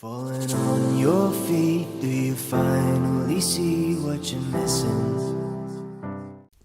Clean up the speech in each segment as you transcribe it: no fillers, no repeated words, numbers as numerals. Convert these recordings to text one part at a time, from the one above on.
Falling on your feet, do you finally see what you're missing?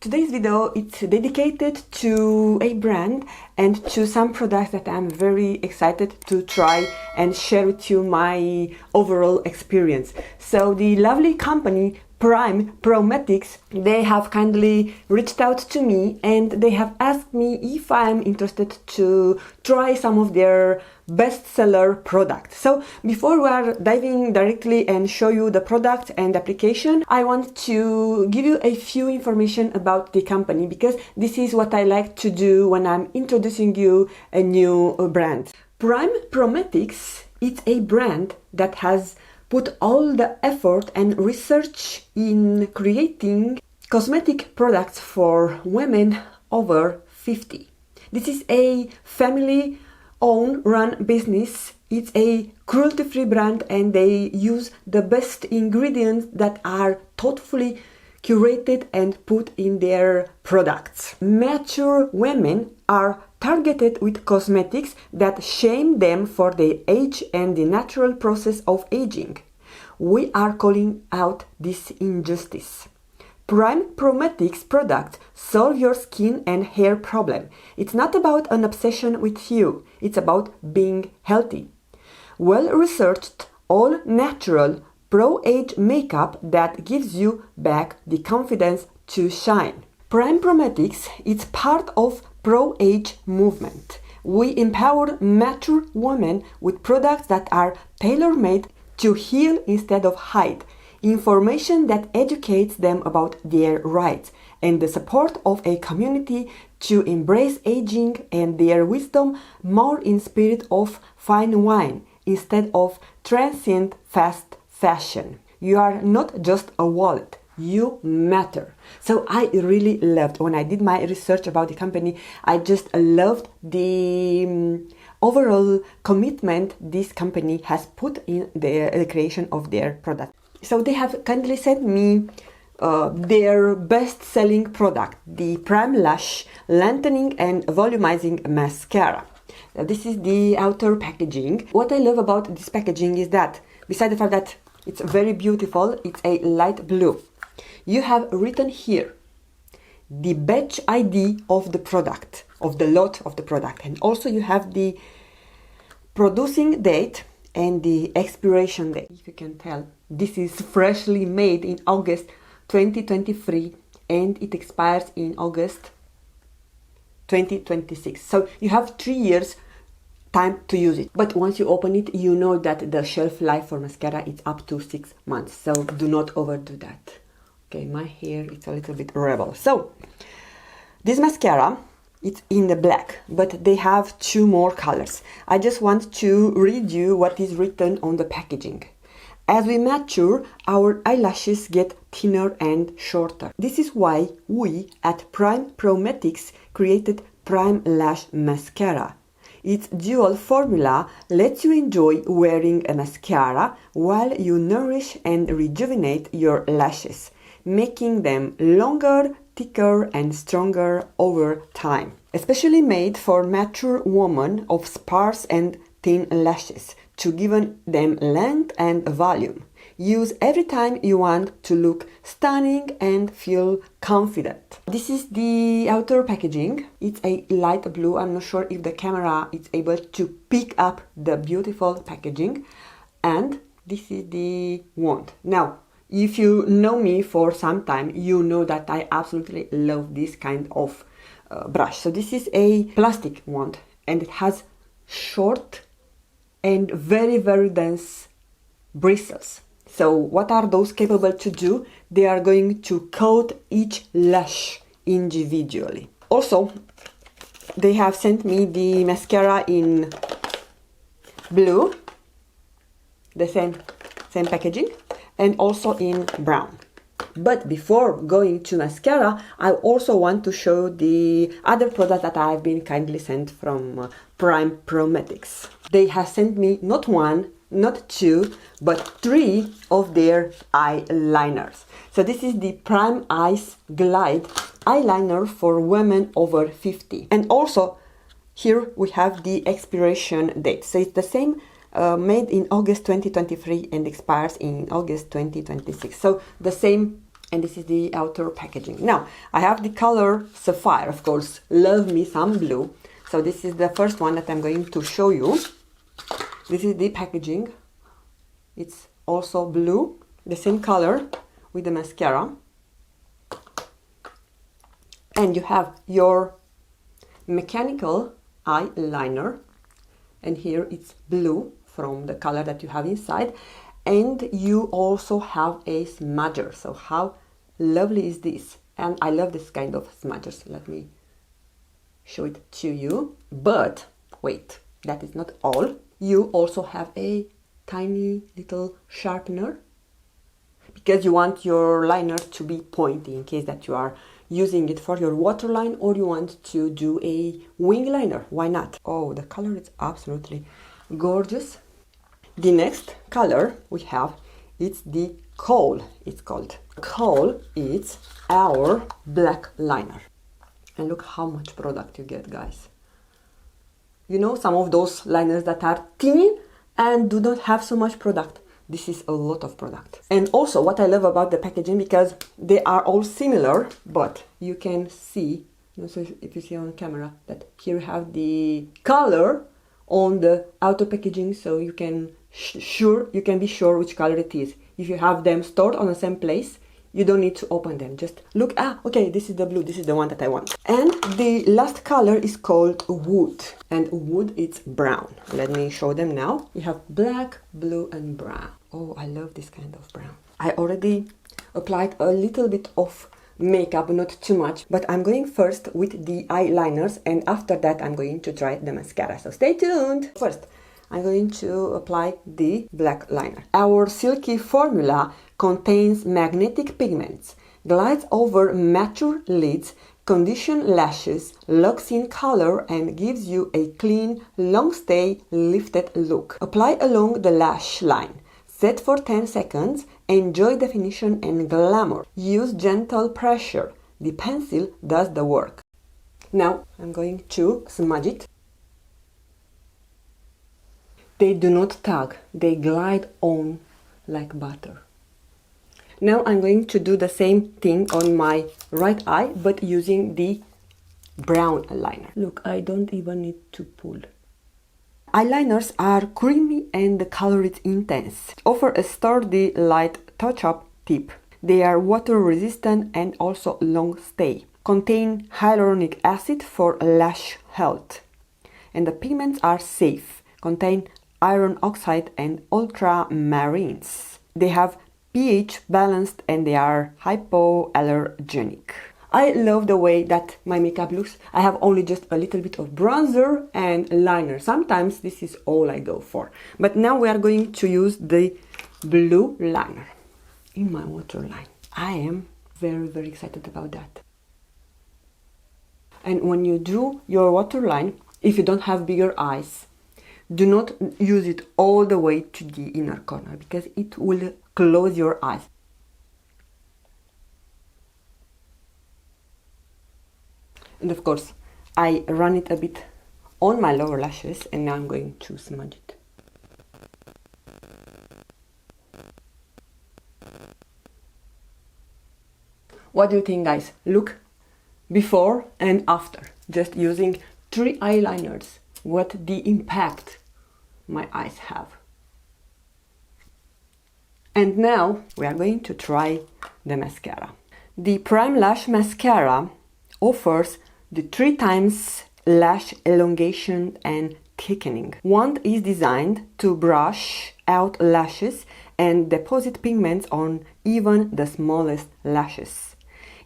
Today's video is dedicated to a brand and to some products that I'm very excited to try and share with you my overall experience. So the lovely company Prometics, they have kindly reached out to me and they have asked me if I'm interested to try some of their bestseller products. So before we are diving directly and show you the product and application, I want to give you a few information about the company, because this is what I like to do when I'm introducing you a new brand. Prometics is a brand that has put all the effort and research in creating cosmetic products for women over 50. This is a family-owned run business. It's a cruelty-free brand and they use the best ingredients that are thoughtfully curated and put in their products. Mature women are targeted with cosmetics that shame them for their age and the natural process of aging. We are calling out this injustice. Prometics products solve your skin and hair problem. It's not about an obsession with you, it's about being healthy. Well-researched, all-natural, pro-age makeup that gives you back the confidence to shine. Prometics is part of pro-age movement. We empower mature women with products that are tailor-made to heal instead of hide, information that educates them about their rights, and the support of a community to embrace aging and their wisdom more in spirit of fine wine instead of transient fast fashion. You are not just a wallet. You matter. So I really loved, when I did my research about the company, I just loved the overall commitment this company has put in the creation of their product. So they have kindly sent me their best-selling product, the PrimeLash Lengthening and Volumizing Mascara. Now, this is the outer packaging. What I love about this packaging is that, besides the fact that it's very beautiful, it's a light blue. You have written here the batch ID of the product, of the lot of the product, and also you have the producing date and the expiration date. If you can tell, this is freshly made in August 2023 and it expires in August 2026. So you have 3 years time to use it. But once you open it, you know that the shelf life for mascara is up to 6 months. So do not overdo that. Okay, my hair is a little bit rebel. So this mascara, it's in the black, but they have 2 more colors. I just want to read you what is written on the packaging. As we mature, our eyelashes get thinner and shorter. This is why we at Prometics created PrimeLash Mascara. Its dual formula lets you enjoy wearing a mascara while you nourish and rejuvenate your lashes, making them longer, thicker and stronger over time. Especially made for mature women of sparse and thin lashes to give them length and volume. Use every time you want to look stunning and feel confident. This is the outer packaging. It's a light blue. I'm not sure if the camera is able to pick up the beautiful packaging. And this is the wand. Now, if you know me for some time, you know that I absolutely love this kind of brush. So this is a plastic wand and it has short and very, very dense bristles. So what are those capable to do? They are going to coat each lash individually. Also, they have sent me the mascara in blue, the same packaging, and also in brown. But before going to mascara, I also want to show the other products that I've been kindly sent from Prometics. They have sent me not 1, not 2, but 3 of their eyeliners. So this is the PrimeEyes Glide eyeliner for women over 50. And also here we have the expiration date. So it's the same made in August 2023 and expires in August 2026. So the same, and this is the outer packaging. Now, I have the color Sapphire, of course, love me some blue. So this is the first one that I'm going to show you. This is the packaging. It's also blue, the same color with the mascara. And you have your mechanical eyeliner. And here it's blue from the color that you have inside. And you also have a smudger. So how lovely is this? And I love this kind of smudgers. Let me show it to you. But wait, that is not all. You also have a tiny little sharpener, because you want your liner to be pointy in case that you are using it for your waterline, or you want to do a wing liner. Why not? Oh, the color is absolutely gorgeous. The next color we have, it's the Coal. It's called Coal. It's our black liner. And look how much product you get, guys. You know, some of those liners that are thin and do not have so much product. This is a lot of product. And also what I love about the packaging, because they are all similar, but you can see, you know, so if you see on camera, that here you have the color on the outer packaging, so you can be sure which color it is. If you have them stored on the same place, you don't need to open them. Just look, okay, this is the blue, this is the one that I want. And the last color is called Wood. And Wood, it's brown. Let me show them now. You have black, blue, and brown. Oh, I love this kind of brown. I already applied a little bit of makeup, not too much, but I'm going first with the eyeliners, and after that I'm going to try the mascara. So stay tuned. First, I'm going to apply the black liner. Our silky formula contains magnetic pigments, glides over mature lids, conditions lashes, locks in color, and gives you a clean, long-stay, lifted look. Apply along the lash line. Set for 10 seconds. Enjoy definition and glamour. Use gentle pressure. The pencil does the work. Now I'm going to smudge it. They do not tug, they glide on like butter. Now I'm going to do the same thing on my right eye, but using the brown eyeliner. Look, I don't even need to pull. Eyeliners are creamy and the color is intense. Offer a sturdy, light touch-up tip. They are water resistant and also long stay. Contain hyaluronic acid for lash health. And the pigments are safe. Contain iron oxide and ultramarines. They have pH balanced and they are hypoallergenic. I love the way that my makeup looks. I have only just a little bit of bronzer and liner. Sometimes this is all I go for. But now we are going to use the blue liner in my waterline. I am very, very excited about that. And when you do your waterline, if you don't have bigger eyes, do not use it all the way to the inner corner, because it will close your eyes. And of course, I run it a bit on my lower lashes, and now I'm going to smudge it. What do you think, guys? Look, before and after, just using 3 eyeliners, what the impact my eyes have. And now we are going to try the mascara. The PrimeLash Mascara offers the 3 times lash elongation and thickening. Wand is designed to brush out lashes and deposit pigments on even the smallest lashes.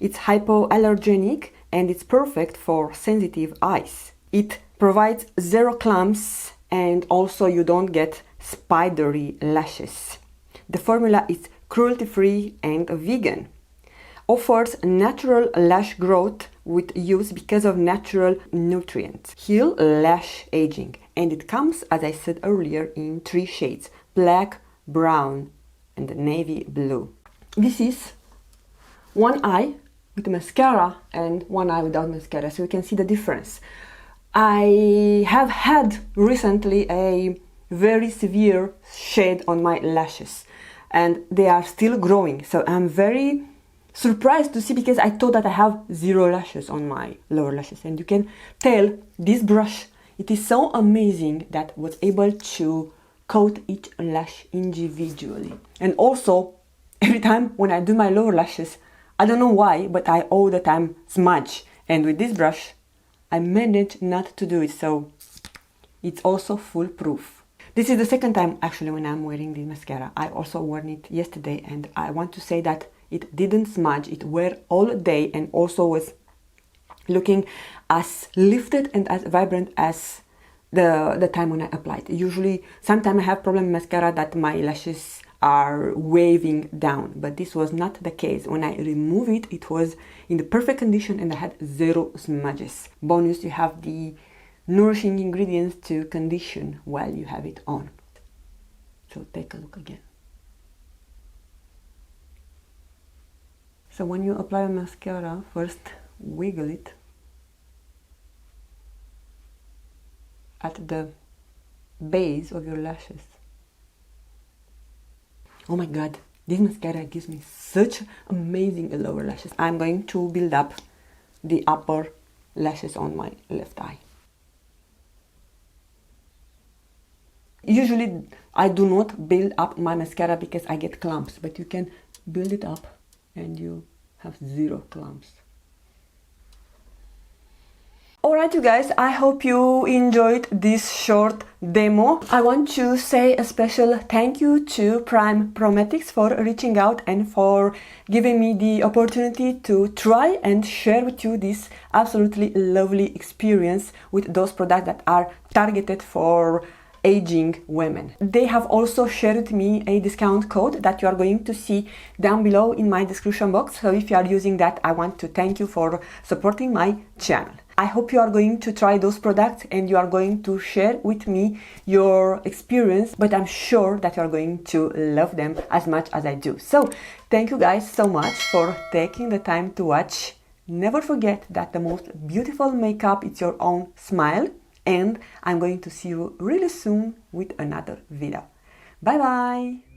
It's hypoallergenic and it's perfect for sensitive eyes. It provides 0 clumps and also you don't get spidery lashes. The formula is cruelty-free and vegan. Offers natural lash growth with use because of natural nutrients. Heal lash aging. And it comes, as I said earlier, in 3 shades: black, brown, and navy blue. This is one eye with mascara and one eye without mascara, so you can see the difference. I have had recently a very severe shade on my lashes, and they are still growing. So I'm very surprised to see, because I thought that I have 0 lashes on my lower lashes, and you can tell this brush, it is so amazing that was able to coat each lash individually. And also, every time when I do my lower lashes, I don't know why, but I all the time smudge, and with this brush I managed not to do it, so it's also foolproof. This is the second time actually when I'm wearing this mascara. I also wore it yesterday, and I want to say that it didn't smudge, it wear all day, and also was looking as lifted and as vibrant as the time when I applied. Usually, sometimes I have problem with mascara that my lashes are waving down, but this was not the case. When I remove it, it was in the perfect condition and I had 0 smudges. Bonus, you have the nourishing ingredients to condition while you have it on. So take a look again. So when you apply a mascara, first wiggle it at the base of your lashes. Oh my god, this mascara gives me such amazing lower lashes. I'm going to build up the upper lashes on my left eye. Usually I do not build up my mascara because I get clumps, but you can build it up and you have 0 clumps. Alright you guys, I hope you enjoyed this short demo. I want to say a special thank you to Prometics for reaching out and for giving me the opportunity to try and share with you this absolutely lovely experience with those products that are targeted for aging women. They have also shared with me a discount code that you are going to see down below in my description box. So if you are using that, I want to thank you for supporting my channel. I hope you are going to try those products and you are going to share with me your experience, but I'm sure that you are going to love them as much as I do. So thank you guys so much for taking the time to watch. Never forget that the most beautiful makeup is your own smile, and I'm going to see you really soon with another video. Bye bye!